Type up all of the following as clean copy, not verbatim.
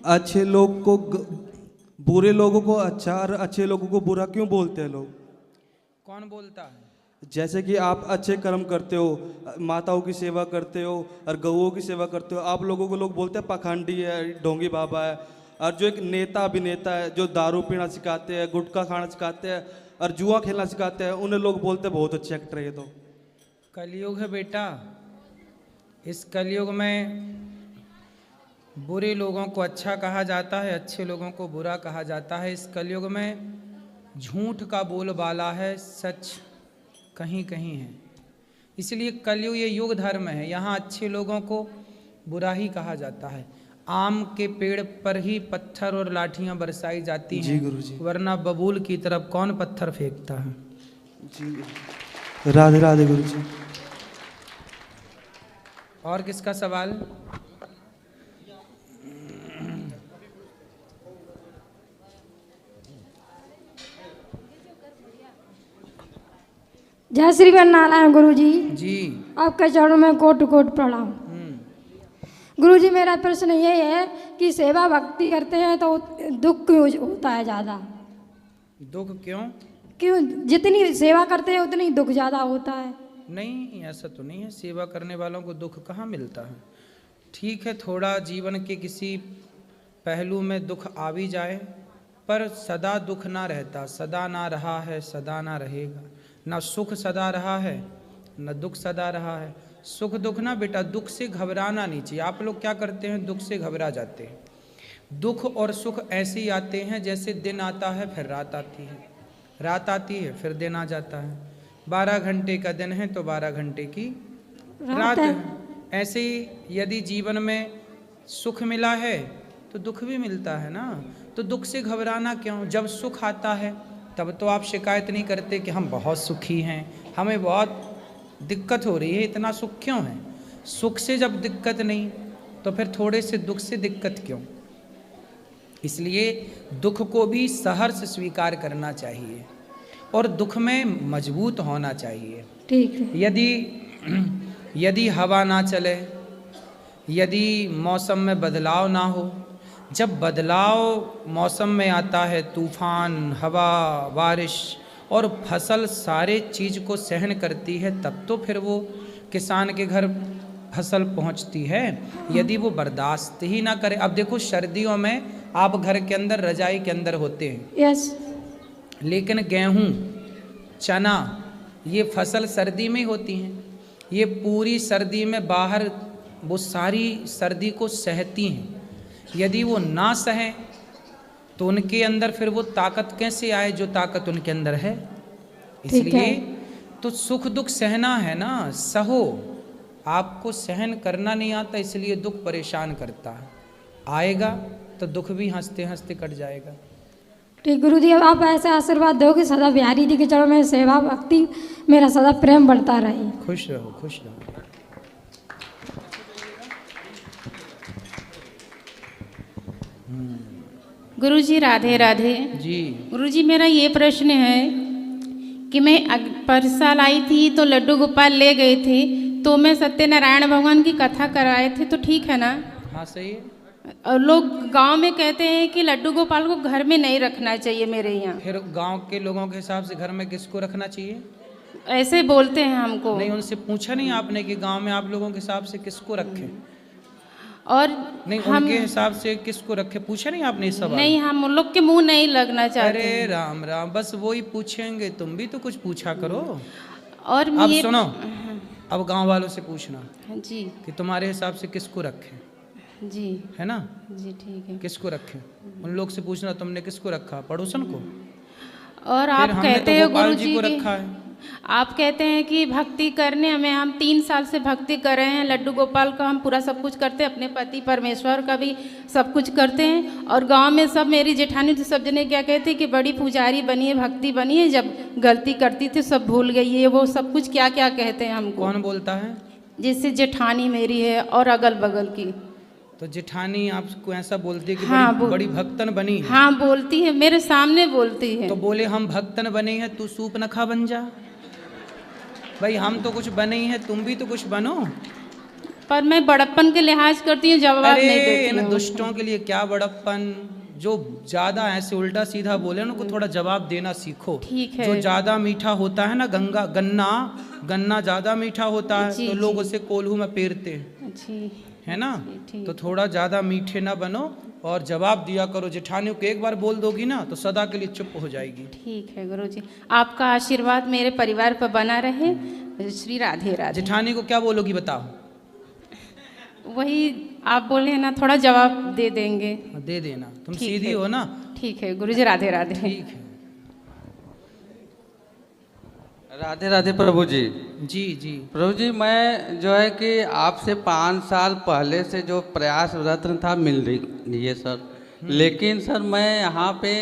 अच्छे लोग को बुरे लोगों को अच्छा और अच्छे लोगों को बुरा क्यों बोलते हैं लोग? कौन बोलता है? जैसे कि आप अच्छे कर्म करते हो, माताओं की सेवा करते हो और गऊओं की सेवा करते हो, आप लोगों को लोग बोलते हैं पाखंडी है, ढोंगी बाबा है। और जो एक नेता अभिनेता है जो दारू पीना सिखाते हैं, गुटखा खाना सिखाते हैं और जुआ खेलना सिखाते हैं, उन्हें लोग बोलते हैं बहुत अच्छे एक्टर है ये तो। कलयुग है बेटा। इस कलयुग में बुरे लोगों को अच्छा कहा जाता है, अच्छे लोगों को बुरा कहा जाता है। इस कलयुग में झूठ का बोलबाला है, सच कहीं कहीं है। इसलिए कलयुग ये युग धर्म है, यहाँ अच्छे लोगों को बुरा ही कहा जाता है। आम के पेड़ पर ही पत्थर और लाठियां बरसाई जाती हैं। जी गुरुजी। वरना बबूल की तरफ कौन पत्थर फेंकता है? जी राधे राधे गुरुजी। और किसका सवाल? जय श्री नारायण गुरुजी। जी। आपके चरणों में कोट कोट प्रणाम। गुरुजी मेरा प्रश्न ये है कि सेवा भक्ति करते हैं तो दुख क्यों होता है ज़्यादा? दुख क्यों? क्यों जितनी सेवा करते हैं उतनी दुख ज़्यादा होता है? नहीं, ऐसा तो नहीं है। सेवा करने वालों को दुख कहाँ मिलता है। ठीक है, थोड़ा जीवन के किसी पहलू में दुख आ भी जाए, पर सदा दुख ना रहता। सदा ना रहा है, सदा ना रहेगा। ना सुख सदा रहा है, न दुख सदा रहा है। सुख दुख ना बेटा, दुख से घबराना नहीं चाहिए। आप लोग क्या करते हैं, दुख से घबरा जाते हैं। दुख और सुख ऐसे ही आते हैं जैसे दिन आता है फिर रात आती है, रात आती है फिर दिन आ जाता है। 12 घंटे का दिन है तो 12 घंटे की रात है। ऐसे ही यदि जीवन में सुख मिला है तो दुख भी मिलता है ना। तो दुख से घबराना क्यों? जब सुख आता है तब तो आप शिकायत नहीं करते कि हम बहुत सुखी हैं, हमें बहुत दिक्कत हो रही है, इतना सुख क्यों है। सुख से जब दिक्कत नहीं तो फिर थोड़े से दुख से दिक्कत क्यों। इसलिए दुख को भी सहर्ष स्वीकार करना चाहिए और दुख में मजबूत होना चाहिए। ठीक है। यदि हवा ना चले, यदि मौसम में बदलाव ना हो, जब बदलाव मौसम में आता है, तूफान, हवा, बारिश और फसल सारे चीज़ को सहन करती है, तब तो फिर वो किसान के घर फसल पहुंचती है। यदि वो बर्दाश्त ही ना करे, अब देखो सर्दियों में आप घर के अंदर रजाई के अंदर होते हैं, यस, लेकिन गेहूँ, चना, ये फसल सर्दी में ही होती हैं। ये पूरी सर्दी में बाहर वो सारी सर्दी को सहती हैं। यदि वो ना सहें तो उनके अंदर फिर वो ताकत कैसे आए जो ताकत उनके अंदर है। इसलिए तो सुख दुख सहना है ना, सहो। आपको सहन करना नहीं आता, इसलिए दुख परेशान करता है। आएगा तो दुख भी हंसते हंसते कट जाएगा। ठीक गुरुजी, अब आप ऐसे आशीर्वाद दो कि सदा बिहारी जी के चरणों में सेवा भक्ति मेरा सदा प्रेम बढ़ता रहे। खुश रहो, खुश रहो। गुरुजी राधे राधे जी। गुरुजी मेरा ये प्रश्न है कि मैं पर साल आई थी तो लड्डू गोपाल ले गए थे, तो मैं सत्यनारायण भगवान की कथा करवाए थे, तो ठीक है ना? हाँ सही है। और लोग गांव में कहते हैं कि लड्डू गोपाल को घर में नहीं रखना चाहिए मेरे यहाँ। फिर गांव के लोगों के हिसाब से घर में किसको रखना चाहिए? ऐसे बोलते हैं हमको। नहीं, उनसे पूछा नहीं आपने कि गांव में आप लोगों के हिसाब से किसको रखें? और नहीं, उनके हिसाब से किसको रखे पूछा नहीं आपने? इस सवाल नहीं, हम उन लोग के मुंह नहीं लगना चाहते। अरे राम राम, बस वो ही पूछेंगे, तुम भी तो कुछ पूछा करो। और अब सुनो, अब गांव वालों से पूछना जी कि तुम्हारे हिसाब से किसको रखें, जी, है ना? जी ठीक है। किसको रखें उन लोग से पूछना, तुमने किसको रखा? पड़ोसन को? और आप कहते हो गोपाल गुरुजी जी को की, रखा है। आप कहते हैं कि भक्ति करने हमें, हम 3 साल से भक्ति कर रहे हैं। लड्डू गोपाल का हम पूरा सब कुछ करते हैं, अपने पति परमेश्वर का भी सब कुछ करते हैं। और गांव में सब, मेरी जेठानी तो सब जने क्या कहते हैं कि बड़ी पुजारी बनी है, भक्ति बनी है, जब गलती करती थी सब भूल गई है, वो सब कुछ क्या क्या कहते हैं हमको। कौन बोलता है? जैसे जेठानी मेरी है और अगल बगल की। तो जेठानी आपको ऐसा बोलती है कि हाँ, बड़ी भक्तन बनी है? हाँ बोलती है, मेरे सामने बोलती है। तो बोले हम भक्तन बने हैं, तू सूप न खा बन जा। भाई हम तो कुछ बने ही हैं, तुम भी तो कुछ बनो। पर मैं बड़प्पन के लिहाज करती हूँ, जवाब नहीं अरे देती इन हूँ। दुष्टों के लिए क्या बड़प्पन, जो ज्यादा ऐसे उल्टा सीधा बोले उनको थोड़ा जवाब देना सीखो। ठीक है। जो ज्यादा मीठा होता है ना, गन्ना ज्यादा मीठा होता है जी, तो लोग उसे कोल्हू में पेरते हैं, जी है ना। ठीक। तो थोड़ा ज्यादा मीठे ना बनो और जवाब दिया करो। जेठानियों को एक बार बोल दोगी ना तो सदा के लिए चुप हो जाएगी। ठीक है गुरुजी, आपका आशीर्वाद मेरे परिवार पर बना रहे। श्री राधे राधे। जेठानी को क्या बोलोगी बताओ? वही आप बोले हैं ना, थोड़ा जवाब दे देंगे। दे देना, तुम ठीक सीधी है। हो ना। ठीक है गुरुजी, राधे राधे। ठीक है। राधे राधे प्रभु जी। जी जी प्रभु जी, मैं जो है कि आपसे 5 साल पहले से जो प्रयास रत्न था मिल रही है सर, लेकिन सर मैं यहाँ पे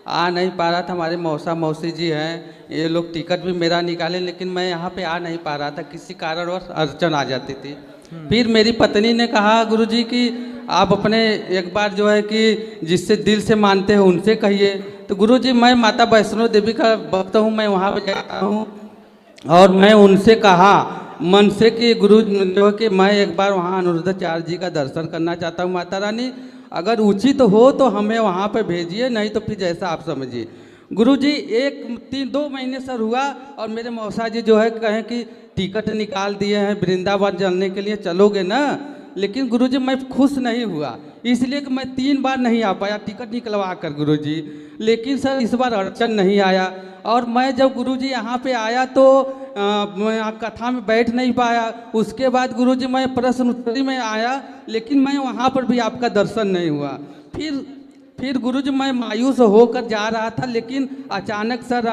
आ नहीं पा रहा था। हमारे मौसा मौसी जी हैं, ये लोग टिकट भी मेरा निकाले, लेकिन मैं यहाँ पे आ नहीं पा रहा था, किसी कारणवश अड़चन आ जाती थी। फिर मेरी पत्नी ने कहा गुरुजी कि आप अपने एक बार जो है कि जिससे दिल से मानते हैं उनसे कहिए। तो गुरुजी, मैं माता वैष्णो देवी का भक्त हूँ, मैं वहाँ पे जाता हूँ और मैं उनसे कहा मन से कि गुरु जो है कि मैं एक बार वहाँ अनिरुद्धाचार्य जी का दर्शन करना चाहता हूँ। माता रानी अगर उचित हो तो हमें वहाँ पे भेजिए, नहीं तो फिर जैसा आप समझिए। गुरुजी 2 महीने सर हुआ और मेरे मौसा जी जो है कहें कि टिकट निकाल दिए हैं वृंदावन जाने के लिए, चलोगे ना। लेकिन गुरुजी मैं खुश नहीं हुआ, इसलिए कि मैं 3 बार नहीं आ पाया टिकट निकलवा कर गुरुजी। लेकिन सर इस बार अड़चन नहीं आया, और मैं जब गुरुजी यहाँ पे आया तो मैं कथा में बैठ नहीं पाया। उसके बाद गुरुजी मैं प्रश्न उत्तरी में आया, लेकिन मैं वहाँ पर भी आपका दर्शन नहीं हुआ। फिर गुरुजी मैं मायूस होकर जा रहा था, लेकिन अचानक सर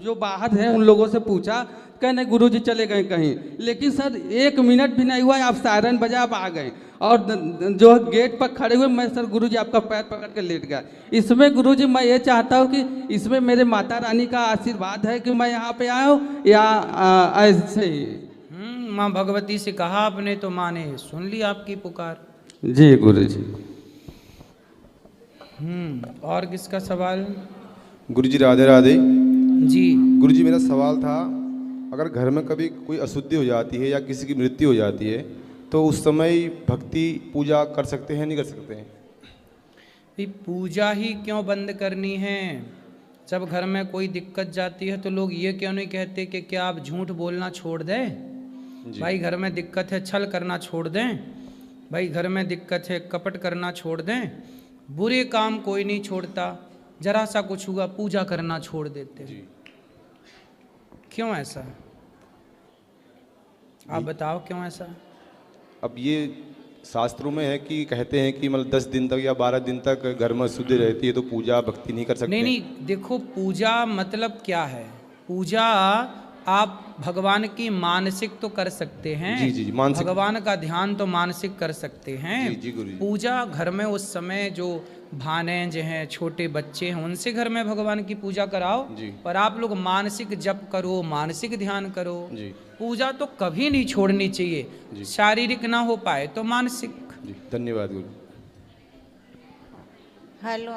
जो बाहर हैं उन लोगों से पूछा, कहने गुरुजी चले गए कहीं। लेकिन सर 1 मिनट भी नहीं हुआ, आप सायरन बजा आप आ गए, और जो गेट पर खड़े हुए मैं सर गुरुजी आपका पैर पकड़ के लेट गया। इसमें गुरुजी मैं ये चाहता हूँ कि इसमें मेरे माता रानी का आशीर्वाद है कि मैं यहाँ पे आया हूँ, या ऐसे ही? माँ भगवती से कहा आपने तो माँ ने सुन ली आपकी पुकार। जी गुरुजी। और किसका सवाल? गुरुजी राधे राधे। जी गुरुजी मेरा सवाल था, अगर घर में कभी कोई अशुद्धि हो जाती है या किसी की मृत्यु हो जाती है तो उस समय भक्ति पूजा कर सकते हैं नहीं कर सकते हैं? भी पूजा ही क्यों बंद करनी है? जब घर में कोई दिक्कत जाती है तो लोग ये क्यों नहीं कहते कि क्या आप झूठ बोलना छोड़ दें? भाई घर में दिक्कत है छल करना छोड़ दें, भाई घर में दिक्कत है कपट करना छोड़ दें। बुरे काम कोई नहीं छोड़ता, जरा सा कुछ हुआ पूजा करना छोड़ देते हैं। क्यों ऐसा? आप बताओ क्यों ऐसा? अब ये शास्त्रों में है कि कहते हैं कि मतलब 10 दिन तक या 12 दिन तक घर में अशुद्धि रहती है तो पूजा भक्ति नहीं कर सकते। नहीं, देखो पूजा मतलब क्या है? पूजा आप भगवान की मानसिक तो कर सकते हैं। जी जी मानसिक, भगवान का ध्यान तो मानसिक कर सकते हैं। जी जी गुरुजी। पूजा घर में उस समय जो भानेज हैं, छोटे बच्चे हैं, उनसे घर में भगवान की पूजा कराओ जी। पर आप लोग मानसिक जप करो, मानसिक ध्यान करो। जी पूजा तो कभी नहीं छोड़नी चाहिए, शारीरिक ना हो पाए तो मानसिक। जी धन्यवाद गुरु। Hello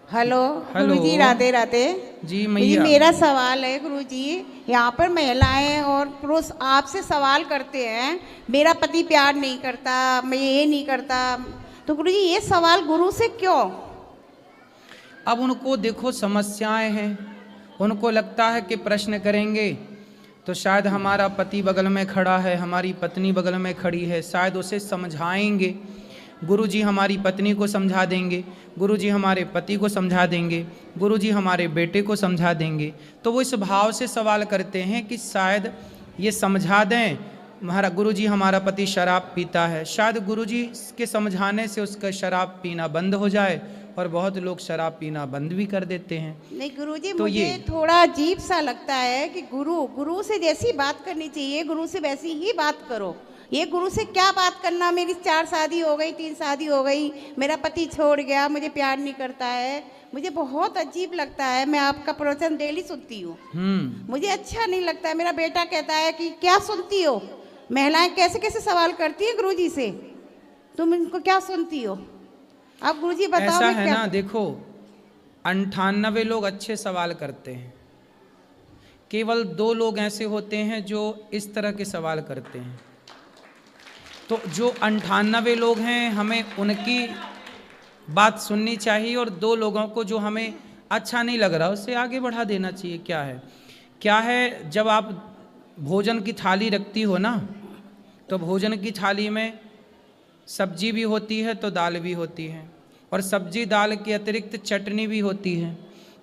hello hello. गुरुजी राधे राधे। जी गुरुजी मैया। मेरा सवाल है गुरुजी, यहाँ पर महिलाएं और पुरुष आपसे सवाल करते हैं मेरा पति प्यार नहीं करता, मैं ये नहीं करता, तो गुरुजी ये सवाल गुरु से क्यों? अब उनको देखो समस्याएं हैं, उनको लगता है कि प्रश्न करेंगे तो शायद हमारा पति बगल में खड़ा है, हमारी पत्नी बगल में खड़ी है, शायद उसे समझाएंगे। गुरुजी हमारी पत्नी को समझा देंगे, गुरुजी हमारे पति को समझा देंगे, गुरुजी हमारे बेटे को समझा देंगे। तो वो इस भाव से सवाल करते हैं कि शायद ये समझा दें, हमारा गुरुजी हमारा पति शराब पीता है, शायद गुरुजी के समझाने से उसका शराब पीना बंद हो जाए, और बहुत लोग शराब पीना बंद भी कर देते हैं। नहीं गुरुजी तो मुझे ये थोड़ा अजीब सा लगता है कि गुरु से जैसी बात करनी चाहिए गुरु से वैसी ही बात करो। ये गुरु से क्या बात करना, मेरी 4 शादी हो गई, 3 शादी हो गई, मेरा पति छोड़ गया, मुझे प्यार नहीं करता है, मुझे बहुत अजीब लगता है। मैं आपका प्रवचन डेली सुनती हूँ, मुझे अच्छा नहीं लगता है। मेरा बेटा कहता है कि क्या सुनती हो, महिलाएं कैसे कैसे सवाल करती हैं गुरुजी से, तुम इनको क्या सुनती हो? आप गुरुजी बताओ। ऐसा मैं है क्या ना, देखो 98 लोग अच्छे सवाल करते हैं, केवल 2 लोग ऐसे होते हैं जो इस तरह के सवाल करते हैं। तो जो 98 लोग हैं हमें उनकी बात सुननी चाहिए, और 2 लोगों को जो हमें अच्छा नहीं लग रहा उससे आगे बढ़ा देना चाहिए। क्या है जब आप भोजन की थाली रखती हो ना, तो भोजन की थाली में सब्जी भी होती है तो दाल भी होती है, और सब्जी दाल के अतिरिक्त चटनी भी होती है,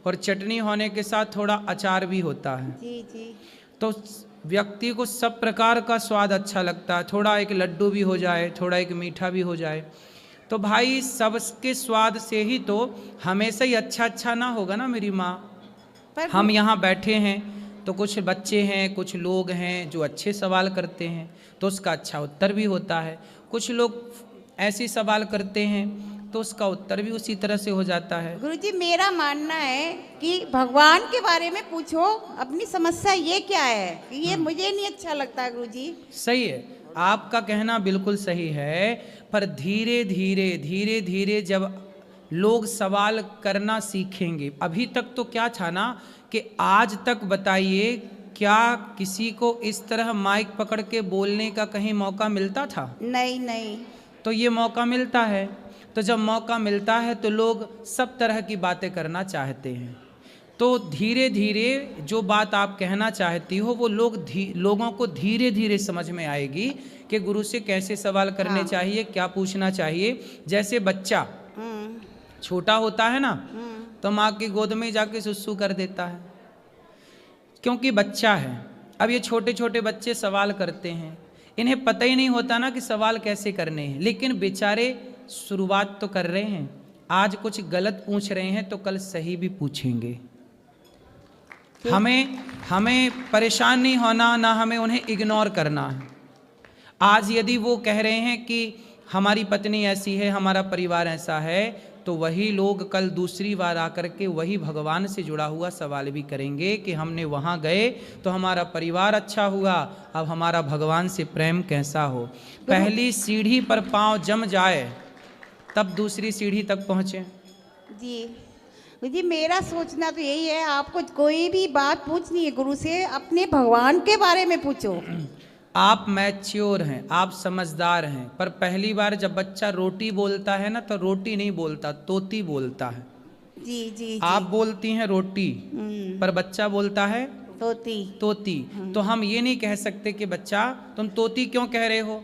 और चटनी होने के साथ थोड़ा अचार भी होता है। जी जी। तो व्यक्ति को सब प्रकार का स्वाद अच्छा लगता है, थोड़ा एक लड्डू भी हो जाए, थोड़ा एक मीठा भी हो जाए, तो भाई सबके स्वाद से ही तो हमेशा ही अच्छा ना होगा ना मेरी माँ। हम यहाँ बैठे हैं तो कुछ बच्चे हैं, कुछ लोग हैं जो अच्छे सवाल करते हैं तो उसका अच्छा उत्तर भी होता है, कुछ लोग ऐसे सवाल करते हैं तो उसका उत्तर भी उसी तरह से हो जाता है। गुरुजी मेरा मानना है कि भगवान के बारे में पूछो, अपनी समस्या ये क्या है, ये मुझे नहीं अच्छा लगता गुरुजी। सही है, आपका कहना बिल्कुल सही है, पर धीरे धीरे जब लोग सवाल करना सीखेंगे, अभी तक तो क्या था ना कि आज तक बताइए क्या किसी को इस तरह माइक पकड़ के बोलने का कहीं मौका मिलता था? नहीं। तो ये मौका मिलता है, तो जब मौका मिलता है तो लोग सब तरह की बातें करना चाहते हैं। तो धीरे धीरे जो बात आप कहना चाहती हो वो लोगों को धीरे धीरे समझ में आएगी कि गुरु से कैसे सवाल करने चाहिए, क्या पूछना चाहिए। जैसे बच्चा छोटा होता है ना तो माँ की गोद में जाके सुसु कर देता है, क्योंकि बच्चा है। अब ये छोटे छोटे बच्चे सवाल करते हैं, इन्हें पता ही नहीं होता ना कि सवाल कैसे करने हैं, लेकिन बेचारे शुरुआत तो कर रहे हैं। आज कुछ गलत पूछ रहे हैं तो कल सही भी पूछेंगे। हमें परेशान नहीं होना, ना हमें उन्हें इग्नोर करना है। आज यदि वो कह रहे हैं कि हमारी पत्नी ऐसी है, हमारा परिवार ऐसा है, तो वही लोग कल दूसरी बार आकर के वही भगवान से जुड़ा हुआ सवाल भी करेंगे कि हमने वहाँ गए तो हमारा परिवार अच्छा हुआ, अब हमारा भगवान से प्रेम कैसा हो। पहली सीढ़ी पर पांव जम जाए तब दूसरी सीढ़ी तक पहुँचे। जी मेरा सोचना तो यही है, आपको कोई भी बात पूछनी है गुरु से, अपने भगवान के बारे में पूछो। आप मैच्योर हैं, आप समझदार हैं, पर पहली बार जब बच्चा रोटी बोलता है ना तो रोटी नहीं बोलता, तोती बोलता है। जी। आप बोलती हैं रोटी, पर बच्चा बोलता है तोती। तो हम ये नहीं कह सकते कि बच्चा तुम तोती क्यों कह रहे हो,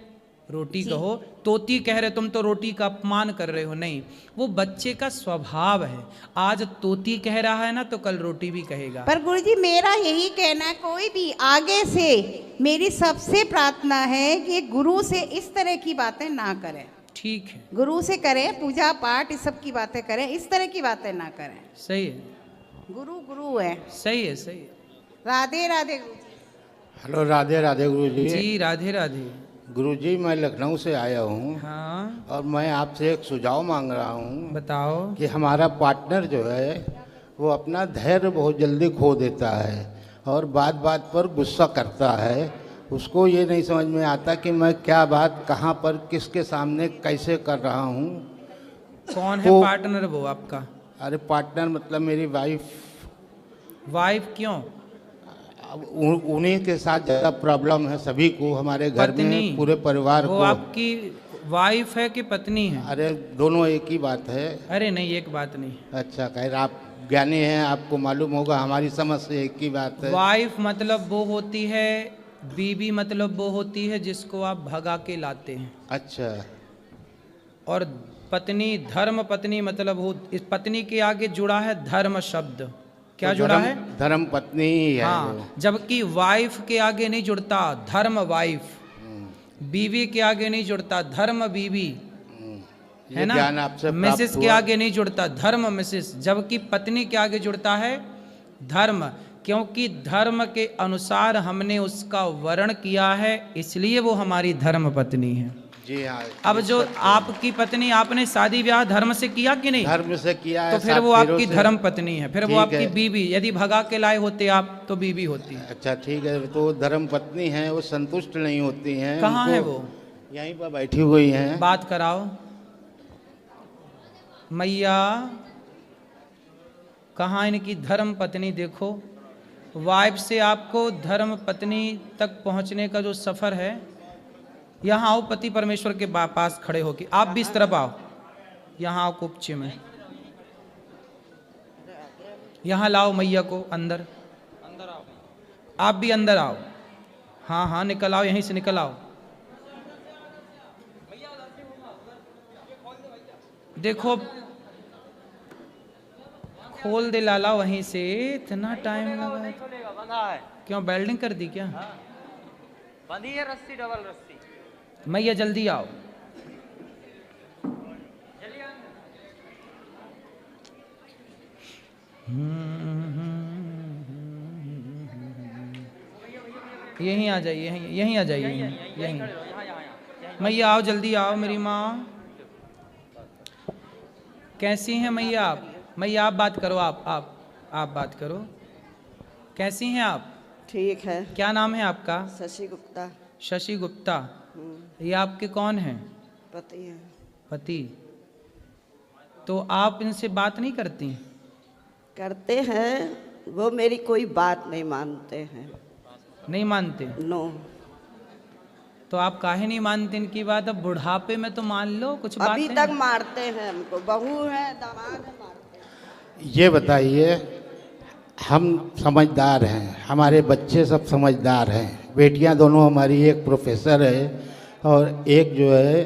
रोटी कहो। तोती कह रहे तुम तो रोटी का अपमान कर रहे हो, नहीं, वो बच्चे का स्वभाव है। आज तोती कह रहा है ना तो कल रोटी भी कहेगा। पर गुरुजी मेरा यही कहना है, कोई भी आगे से मेरी सबसे प्रार्थना है कि गुरु से इस तरह की बातें ना करें। ठीक है, गुरु से करें, पूजा पाठ इस सब की बातें करें, इस तरह की बातें ना करें। सही है, गुरु है। सही है। राधे राधे गुरुजी। हेलो, राधे राधे गुरुजी। जी राधे राधे। गुरुजी मैं लखनऊ से आया हूँ। हाँ, और मैं आपसे एक सुझाव मांग रहा हूँ। बताओ। कि हमारा पार्टनर जो है वो अपना धैर्य बहुत जल्दी खो देता है और बात बात पर गुस्सा करता है। उसको ये नहीं समझ में आता कि मैं क्या बात कहाँ पर किसके सामने कैसे कर रहा हूँ। कौन है पार्टनर वो आपका? अरे पार्टनर मतलब मेरी वाइफ। क्यों? अब उन्हीं के साथ ज़्यादा प्रॉब्लम है सभी को, हमारे घर में पूरे परिवार को। वो आपकी वाइफ है कि पत्नी है? अरे दोनों एक ही बात है। अरे नहीं, एक बात नहीं। अच्छा, खैर आप ज्ञानी हैं, आपको मालूम होगा, हमारी समझ से एक ही बात है। वाइफ मतलब वो होती है, बीवी मतलब वो होती है जिसको आप भगा के लाते हैं। अच्छा। और पत्नी, धर्म पत्नी मतलब वो, इस पत्नी के आगे जुड़ा है धर्म शब्द। क्या तो जुड़ा है? धर्म पत्नी ही है। हाँ, जबकि वाइफ के आगे नहीं जुड़ता धर्म वाइफ, बीवी के आगे नहीं जुड़ता धर्म बीवी, है ना। मिसेस के आगे नहीं जुड़ता धर्म मिसेस, जबकि पत्नी के आगे जुड़ता है धर्म, क्योंकि धर्म के अनुसार हमने उसका वर्ण किया है, इसलिए वो हमारी धर्म पत्नी है। जी हाँ। अब जो आपकी पत्नी, आपने शादी ब्याह धर्म से किया कि नहीं? धर्म से किया है। तो फिर वो आपकी धर्म पत्नी है, फिर वो आपकी बीवी। यदि भगा के लाए होते आप तो बीवी होती है। अच्छा ठीक है, तो धर्म पत्नी है, वो संतुष्ट नहीं होती हैं। कहाँ है वो? यहीं पर बैठी हुई हैं। बात कराओ। मैया, कहाँ इनकी धर्म पत्नी? देखो, वाइफ से आपको धर्म पत्नी तक पहुँचने का जो सफ़र है यहाँ आओ, पति परमेश्वर के पास खड़े होके। आप भी इस तरफ आओ, यहाँ आओ कुपचे में, यहाँ लाओ मैया को अंदर, अंदर आओ, आप भी अंदर आओ। हाँ हाँ निकल आओ, यहीं से निकल आओ। देखो खोल दे लाला वहीं से, इतना टाइम लगा क्यों? बेल्डिंग कर दी क्या? बंधी है रस्सी, डबल रस्सी। मैया जल्दी आओ। यहीं आ जाइए, यहीं आ जाइए, यहीं। मैया आओ, जल्दी आओ मेरी माँ। कैसी हैं मैया आप? मैया आप बात करो, आप बात करो। कैसी हैं आप? ठीक है। क्या नाम है आपका? शशि गुप्ता। शशि गुप्ता। ये आपके कौन हैं? पति हैं। पति। तो आप इनसे बात नहीं करती? करते हैं, वो मेरी कोई बात नहीं मानते हैं। नहीं मानते? नो। तो आप काहे नहीं मानते इनकी बात? अब बुढ़ापे में तो मान लो कुछ बात अभी तक मारते हैं हमको, बहू है दामाद है, मारते हैं। ये बताइए, हम समझदार हैं, हमारे बच्चे सब समझदार हैं, बेटियां दोनों हमारी, एक प्रोफेसर है और एक जो है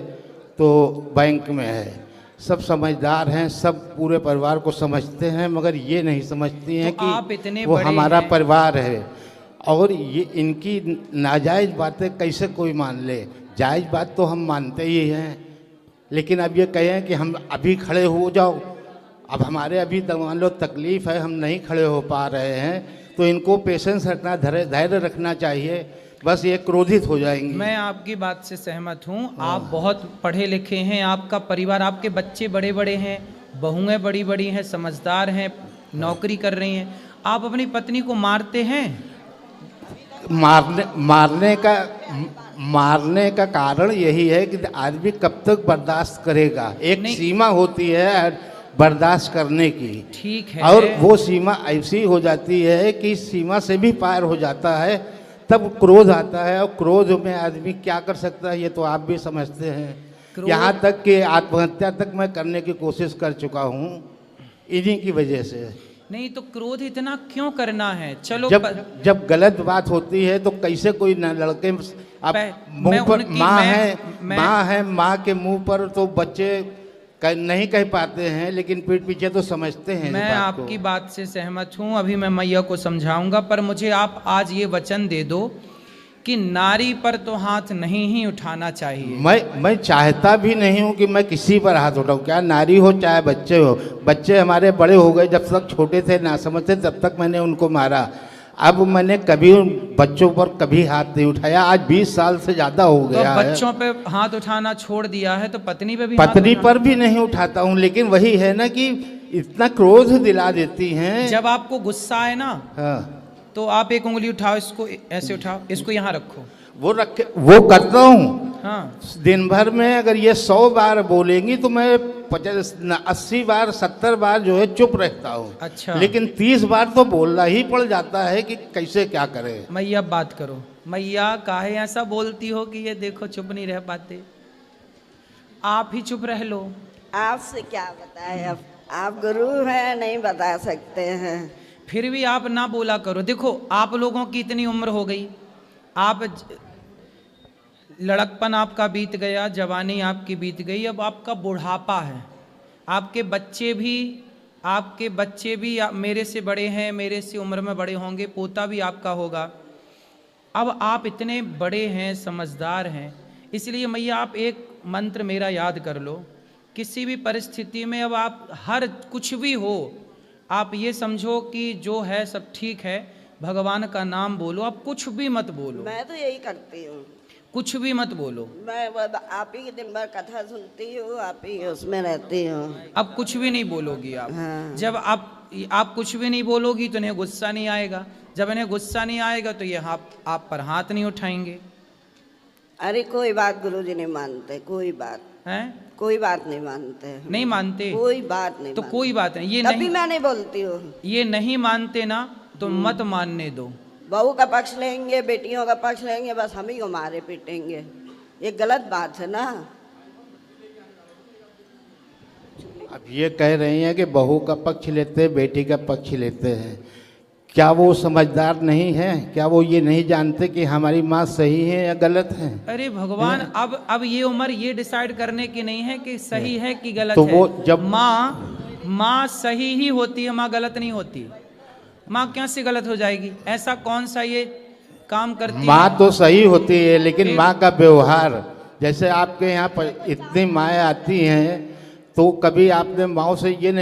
तो बैंक में है। सब समझदार हैं, सब पूरे परिवार को समझते हैं, मगर ये नहीं समझती हैं तो आप इतने कि वो बड़े हमारा हैं। परिवार है। और ये इनकी नाजायज़ बातें कैसे कोई मान ले? जायज़ बात तो हम मानते ही हैं, लेकिन अब ये कहें कि हम अभी खड़े हो जाओ, अब हमारे अभी मान लो तकलीफ़ है, हम नहीं खड़े हो पा रहे हैं, तो इनको पेशेंस रखना, धैर्य रखना चाहिए, बस ये क्रोधित हो जाएंगे। मैं आपकी बात से सहमत हूँ। आप बहुत पढ़े लिखे हैं, आपका परिवार, आपके बच्चे बड़े बड़े हैं, बहुएं बड़ी बड़ी हैं, समझदार हैं, नौकरी कर रही हैं। आप अपनी पत्नी को मारते हैं? मारने का कारण यही है कि आदमी कब तक बर्दाश्त करेगा। एक सीमा होती है बर्दाश्त करने की, ठीक है, और वो सीमा ऐसी हो जाती है कि सीमा से भी पार हो जाता है, तब क्रोध आता है, और क्रोध में आदमी क्या कर सकता है ये तो आप भी समझते हैं। यहाँ तक कि आत्महत्या तक मैं करने की कोशिश कर चुका हूँ इन्हीं की वजह से। नहीं तो क्रोध इतना क्यों करना है? चलो जब गलत बात होती है तो कैसे कोई न लड़के अब मुंह पर माँ है, माँ के मुंह पर तो बच्चे नहीं कह पाते हैं, लेकिन पीठ पीछे तो समझते हैं। मैं आपकी बात से सहमत हूँ, अभी मैं मैया को समझाऊंगा, पर मुझे आप आज ये वचन दे दो कि नारी पर तो हाथ नहीं ही उठाना चाहिए। मैं चाहता भी नहीं हूँ कि मैं किसी पर हाथ उठाऊँ, क्या नारी हो चाहे बच्चे हो। बच्चे हमारे बड़े हो गए, जब तक छोटे थे ना समझते तब तक मैंने उनको मारा। अब मैंने कभी उन बच्चों पर कभी हाथ नहीं उठाया, आज 20 साल से ज़्यादा हो गया है। बच्चों पे हाथ उठाना छोड़ दिया है तो पत्नी पे भी पत्नी पर भी नहीं उठाता हूँ, लेकिन वही है ना कि इतना क्रोध दिला देती हैं। जब आपको गुस्सा आए ना, हाँ, तो आप एक उंगली उठाओ, इसको ऐसे उठाओ, इसको यहाँ रखो, वो करता हूँ। हाँ, दिन भर में अगर ये 100 बार बोलेंगी तो मैं 80 बार 70 बार जो है चुप रहता हूँ। अच्छा, लेकिन 30 बार तो बोलना ही पड़ जाता है कि कैसे क्या करे। मैया बात करो। मैया काहे ऐसा बोलती हो कि ये देखो चुप नहीं रह पाते? आप ही चुप रह लो। आपसे क्या बताए, अब आप गुरु हैं, नहीं बता सकते हैं। फिर भी आप ना बोला करो। देखो आप लोगों की इतनी उम्र हो गई, आप लड़कपन आपका बीत गया, जवानी आपकी बीत गई, अब आपका बुढ़ापा है। आपके बच्चे भी मेरे से बड़े हैं, मेरे से उम्र में बड़े होंगे, पोता भी आपका होगा। अब आप इतने बड़े हैं, समझदार हैं, इसलिए मैया आप एक मंत्र मेरा याद कर लो। किसी भी परिस्थिति में अब आप हर कुछ भी हो, आप ये समझो कि जो है सब ठीक है, भगवान का नाम बोलो, आप कुछ भी मत बोलो। मैं तो यही करती हूँ, कुछ भी मत बोलो। मैं आप ही के दिन भर कथा सुनती हूँ, आप ही उसमें रहती हूँ। अब कुछ भी नहीं बोलोगी आप। हाँ। जब आप कुछ भी नहीं बोलोगी तो इन्हें गुस्सा नहीं आएगा, जब इन्हें गुस्सा नहीं आएगा तो ये आप पर हाथ नहीं उठाएंगे। अरे कोई बात गुरुजी नहीं मानते, कोई बात हैं? कोई बात नहीं मानते। नहीं मानते? कोई बात नहीं तो मानते। कोई बात नहीं, ये तभी नहीं, मैं नहीं बोलती हूँ। ये नहीं मानते ना तो मत मानने दो। बहू का पक्ष लेंगे, बेटियों का पक्ष लेंगे, बस हम ही को मारे पीटेंगे। ये गलत बात है ना। अब ये कह रही हैं कि बहू का पक्ष लेते हैं, बेटी का पक्ष लेते हैं। क्या वो समझदार नहीं है? क्या वो ये नहीं जानते कि हमारी माँ सही है या गलत है? अरे भगवान, अब ये उम्र ये डिसाइड करने की नहीं है कि सही है कि गलत तो है। वो जब माँ सही ही होती है, माँ गलत नहीं होती। माँ क्या से गलत हो जाएगी? ऐसा कौन सा ये काम करती है? माँ तो सही होती है, लेकिन माँ का व्यवहार, जैसे आपके यहाँ पर इतनी माएँ आती हैं तो कभी आपने माँ से ये नहीं